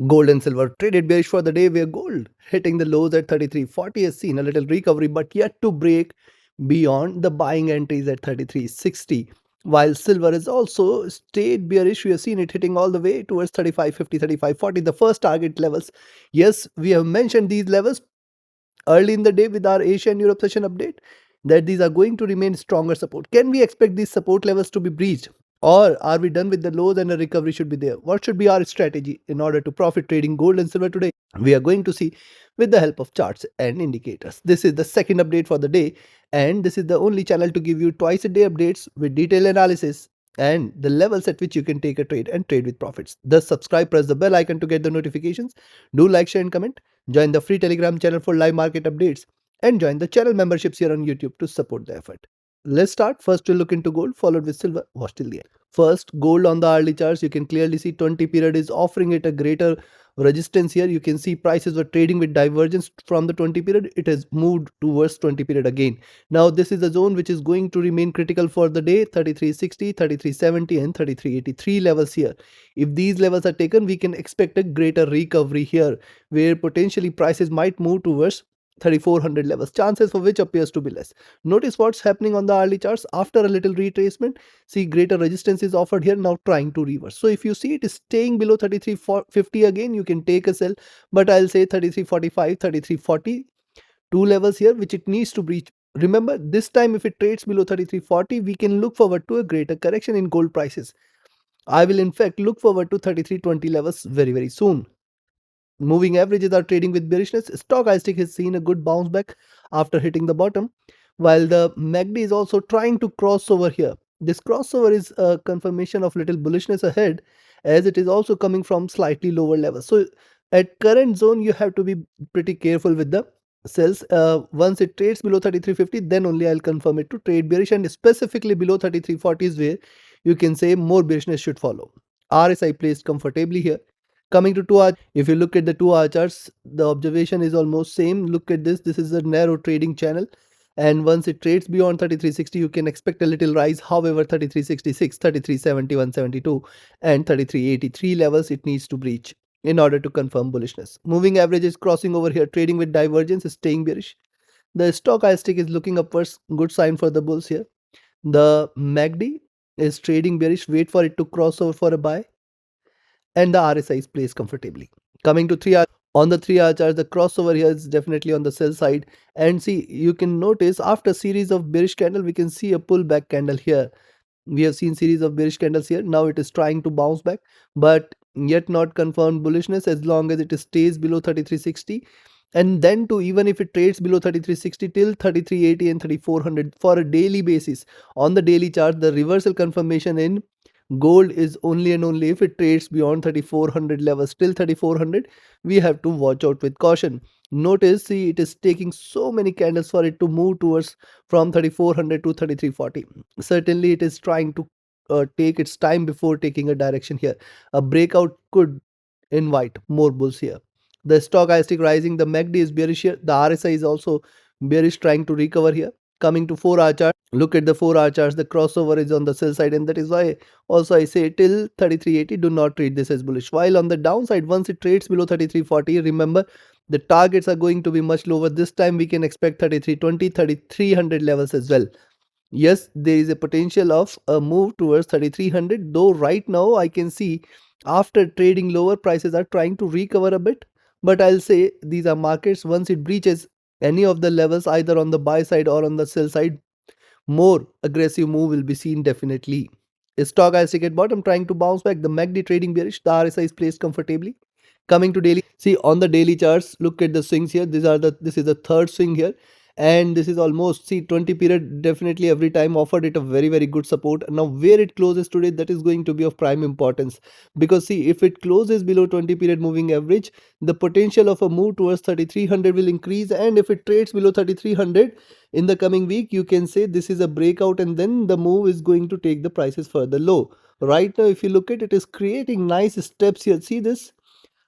Gold and silver traded bearish for the day, where gold hitting the lows at 33.40 has seen a little recovery but yet to break beyond the buying entries at 33.60. While silver has also stayed bearish, we have seen it hitting all the way towards 35.50, 35.40, the first target levels. Yes, we have mentioned these levels early in the day with our Asia and Europe session update that these are going to remain stronger support. Can we expect these support levels to be breached? Or are we done with the lows and a recovery should be there? What should be our strategy in order to profit trading gold and silver today? We are going to see with the help of charts and indicators. This is the second update for the day, and this is the only channel to give you twice a day updates with detailed analysis and the levels at which you can take a trade and trade with profits. Thus, subscribe, press the bell icon to get the notifications. Do like, share, and comment. Join the free Telegram channel for live market updates and join the channel memberships here on YouTube to support the effort. Let's start. First, we'll look into gold, followed with silver. Watch till the end. First, gold on the hourly charts. You can clearly see 20 period is offering it a greater resistance here. You can see prices were trading with divergence from the 20 period. It has moved towards 20 period again. Now, this is a zone which is going to remain critical for the day. 3360, 3370 and 3383 levels here. If these levels are taken, we can expect a greater recovery here, where potentially prices might move towards 3400 levels, chances for which appears to be less. Notice what's happening on the hourly charts. After a little retracement, see greater resistance is offered here, now trying to reverse. So if you see it is staying below 3350 again, you can take a sell, but I'll say 3345, 3340, two levels here which it needs to breach. Remember, this time if it trades below 3340, we can look forward to a greater correction in gold prices. I will in fact look forward to 3320 levels very soon. Moving averages are trading with bearishness. Stochastic has seen a good bounce back after hitting the bottom, while the MACD is also trying to cross over here. This crossover is a confirmation of little bullishness ahead, as it is also coming from slightly lower levels. So at current zone, you have to be pretty careful with the sells. Once it trades below 3350, then only I'll confirm it to trade bearish, and specifically below 3340 is where you can say more bearishness should follow. RSI placed comfortably here. Coming to 2 hour, if you look at the 2 hour charts, the observation is almost same. Look at this. This is a narrow trading channel, and once it trades beyond 3360, you can expect a little rise. However, 3366, 3371, 72 and 3383 levels it needs to breach in order to confirm bullishness. Moving average is crossing over here, trading with divergence, is staying bearish. The stochastic is looking upwards, good sign for the bulls here. The MACD is trading bearish, wait for it to cross over for a buy, and the RSI is placed comfortably. Coming to 3 hour, on the 3 hour chart, the crossover here is definitely on the sell side, and see, you can notice after series of bearish candle, we can see a pullback candle here. We have seen series of bearish candles here. Now it is trying to bounce back, but yet not confirmed bullishness as long as it stays below 3360. And then to even if it trades below 3360 till 3380 and 3400 for a daily basis, on the daily chart, the reversal confirmation in gold is only and only if it trades beyond 3400 levels. Till 3400, we have to watch out with caution. Notice, see, it is taking so many candles for it to move towards from 3400 to 3340. Certainly it is trying to take its time before taking a direction here. A breakout could invite more bulls here. The stochastic rising, the MACD is bearish here, the RSI is also bearish, trying to recover here. Coming to 4 hour chart, look at the 4 hour charts, the crossover is on the sell side, and that is why also I say till 3380 do not treat this as bullish. While on the downside, once it trades below 3340, remember the targets are going to be much lower. This time we can expect 3320, 3300 levels as well. Yes, there is a potential of a move towards 3300, though right now I can see after trading lower, prices are trying to recover a bit, but I'll say these are markets. Once it breaches any of the levels, either on the buy side or on the sell side, more aggressive move will be seen definitely. Stochastic at bottom trying to bounce back, the MACD trading bearish, the RSI is placed comfortably. Coming to daily, see on the daily charts, look at the swings here. This is the third swing here, and this is almost, see, 20 period definitely every time offered it a very good support. Now where it closes today, that is going to be of prime importance, because see, if it closes below 20 period moving average, the potential of a move towards 3300 will increase, and if it trades below 3300 in the coming week, you can say this is a breakout, and then the move is going to take the prices further low. Right now if you look at it, is creating nice steps here. See this,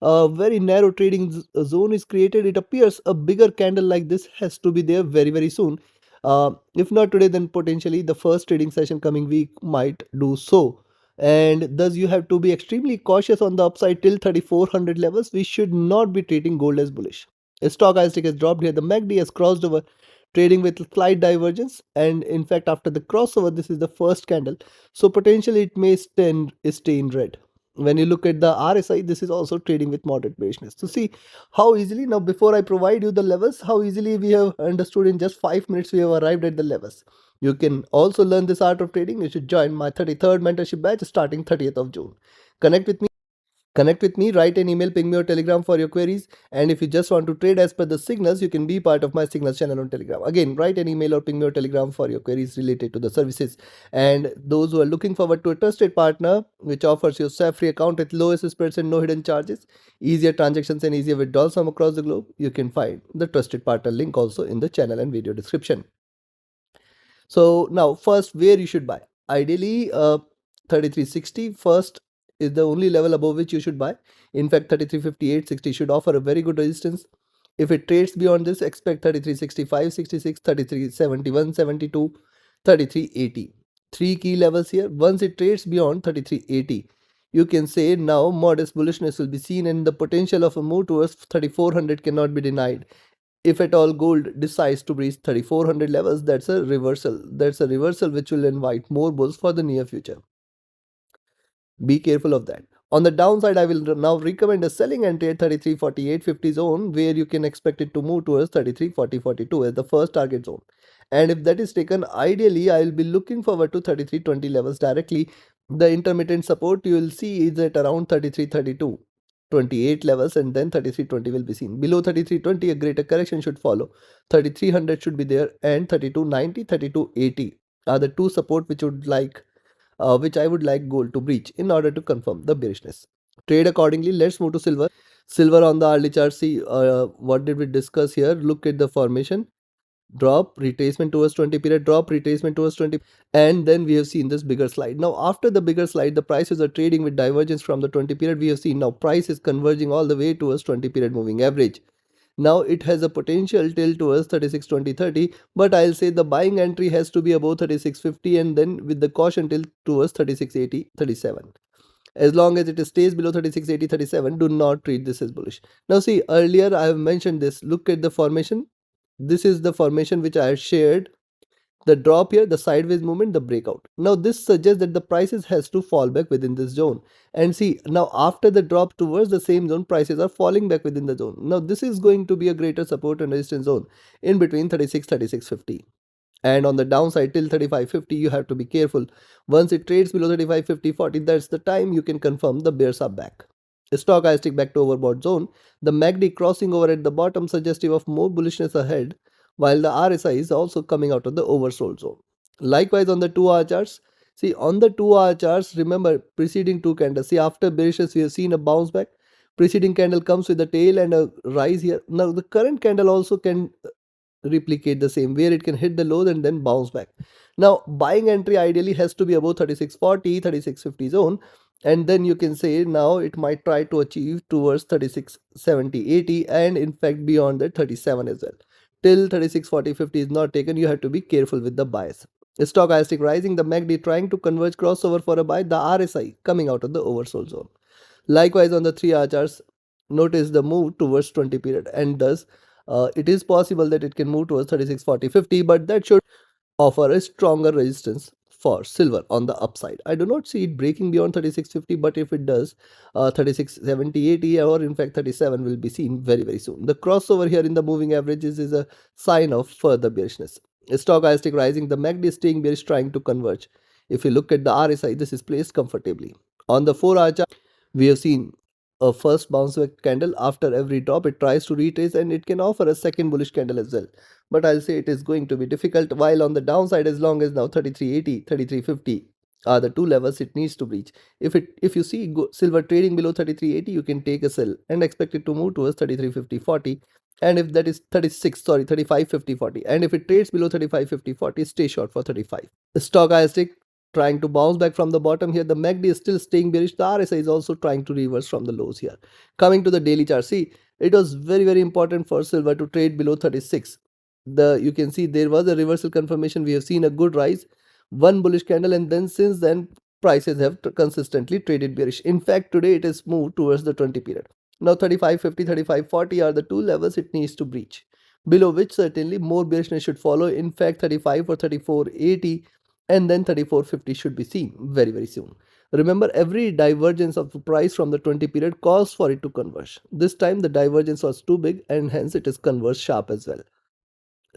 a very narrow trading zone is created. It appears a bigger candle like this has to be there very soon. If not today, then potentially the first trading session coming week might do so. and thus you have to be extremely cautious on the upside till 3400 levels. We should not be treating gold as bullish. Stochastic has dropped here. The MACD has crossed over, trading with slight divergence, and in fact after the crossover this is the first candle, so potentially it may stay in red. When you look at the RSI, this is also trading with moderate bearishness. So see how easily, now before I provide you the levels, how easily we have understood in just 5 minutes we have arrived at the levels. You can also learn this art of trading. You should join my 33rd mentorship batch starting 30th of June. Connect with me. Connect with me, write an email, ping me or telegram for your queries. And if you just want to trade as per the signals, you can be part of my signals channel on telegram. Again, write an email or ping me or telegram for your queries related to the services. And those who are looking forward to a trusted partner, which offers you a free account with lowest spreads and no hidden charges, easier transactions and easier withdrawals from across the globe, you can find the trusted partner link also in the channel and video description. So now first where you should buy. Ideally 3360 first is the only level above which you should buy. In fact 3358 60 should offer a very good resistance. If it trades beyond this, expect 3365 66 3371 72 3380. Three key levels here. Once it trades beyond 3380, you can say now modest bullishness will be seen and the potential of a move towards 3400 cannot be denied. If at all gold decides to breach 3400 levels, that's a reversal. That's a reversal which will invite more bulls for the near future. Be careful of that. On the downside, I will now recommend a selling entry at 33.48.50 zone, where you can expect it to move towards 33.40.42 as the first target zone. And if that is taken, ideally I will be looking forward to 33.20 levels directly. The intermittent support you will see is at around 33.32. 28 levels, and then 33.20 will be seen. Below 33.20 a greater correction should follow. 3300 should be there, and 32.90 32.80 are the two support which I would like gold to breach in order to confirm the bearishness. Trade accordingly. Let's move to silver. Silver on the early chart. See what did we discuss here. Look at the formation. Drop, retracement towards 20 period, drop, retracement towards 20, and then we have seen this bigger slide. Now after the bigger slide, the prices are trading with divergence from the 20 period. We have seen now price is converging all the way towards 20 period moving average. Now it has a potential till towards 36 20 30, but I'll say the buying entry has to be above 36.50 and then with the caution till towards 36.80 37. As long as it stays below 36.80 37, do not treat this as bullish. Now see, earlier I have mentioned this. Look at the formation. This is the formation which I have shared. The drop here, the sideways movement, the breakout. Now this suggests that the prices has to fall back within this zone. And see, now after the drop towards the same zone, prices are falling back within the zone. Now this is going to be a greater support and resistance zone in between 36 36.50. And on the downside till 35.50 you have to be careful. Once it trades below 35.50 40, that's the time you can confirm the bears are back. Stochastic back to overbought zone. The MACD crossing over at the bottom suggestive of more bullishness ahead, while the RSI is also coming out of the oversold zone. Likewise on the 2-hour charts. See on the 2-hour charts, remember preceding two candles. See after bearishness we have seen a bounce back. Preceding candle comes with a tail and a rise here. Now the current candle also can replicate the same, where it can hit the lows and then bounce back. Now buying entry ideally has to be above 36.40 36.50 zone, and then you can say now it might try to achieve towards 36.70 80, and in fact beyond that 37 as well. Till 36.40 50 is not taken, you have to be careful with the bias. Stochastic rising, the MACD trying to converge crossover for a buy, the RSI coming out of the oversold zone. Likewise on the 3-hour charts, notice the move towards 20 period, and thus it is possible that it can move towards 36.40 50, but that should offer a stronger resistance for silver on the upside. I do not see it breaking beyond 36.50, but if it does, 36.70 80 or in fact 37 will be seen very very soon. The crossover here in the moving averages is a sign of further bearishness. Stochastic rising, the MACD is staying bearish, trying to converge. If you look at the RSI, this is placed comfortably. On the 4-hour chart, we have seen a first bounce back candle. After every drop it tries to retrace, and it can offer a second bullish candle as well, but I'll say it is going to be difficult. While on the downside, as long as now 33.80 33.50 are the two levels it needs to breach. If you see silver trading below 33.80, you can take a sell and expect it to move towards 33.50 40, and if that is 35.50 40, and if it trades below 35.50 40, stay short for 35. The stochastic trying to bounce back from the bottom here. The MACD is still staying bearish. The RSI is also trying to reverse from the lows here. Coming to the daily chart, see it was very very important for silver to trade below 36. You can see there was a reversal confirmation. We have seen a good rise, one bullish candle, and then since then prices have consistently traded bearish. In fact, today it is moved towards the 20 period. Now 35.50, 35.40 are the two levels it needs to breach, below which certainly more bearishness should follow. In fact, 35 or 34.80 and then 34.50 should be seen very, very soon. Remember, every divergence of the price from the 20 period calls for it to converge. This time the divergence was too big and hence it is converged sharp as well.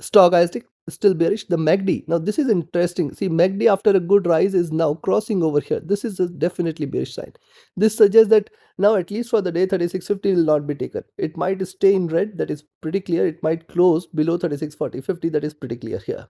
Stochastic still bearish. The MACD, now this is interesting. See, MACD after a good rise is now crossing over here. This is a definitely bearish sign. This suggests that now at least for the day 36.50 will not be taken. It might stay in red, that is pretty clear. It might close below 36.40.50, that is pretty clear here.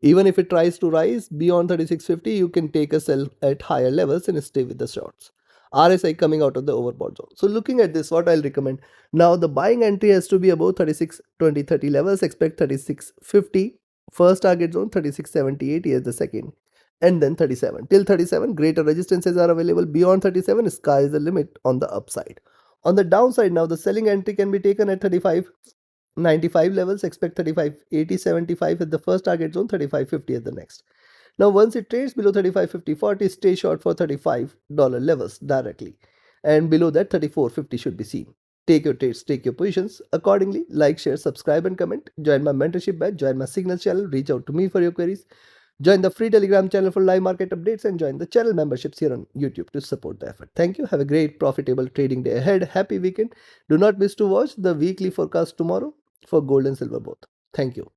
Even if it tries to rise beyond 36.50, you can take a sell at higher levels and stay with the shorts. RSI coming out of the overbought zone. So looking at this, what I'll recommend, now the buying entry has to be above 36.20.30 levels. Expect 36.50 first target zone, 36.70.80 as the second, and then 37. Till 37, greater resistances are available. Beyond 37, sky is the limit on the upside. On the downside, now the selling entry can be taken at 35.95 levels. Expect 35.80.75 at the first target zone, 35.50 at the next. Now, once it trades below 35.50.40, stay short for $35 levels directly. And below that, 34.50 should be seen. Take your trades, take your positions accordingly. Like, share, subscribe, and comment. Join my mentorship batch, join my signal channel, reach out to me for your queries. Join the free Telegram channel for live market updates and join the channel memberships here on YouTube to support the effort. Thank you. Have a great profitable trading day ahead. Happy weekend. Do not miss to watch the weekly forecast tomorrow for gold and silver both. Thank you.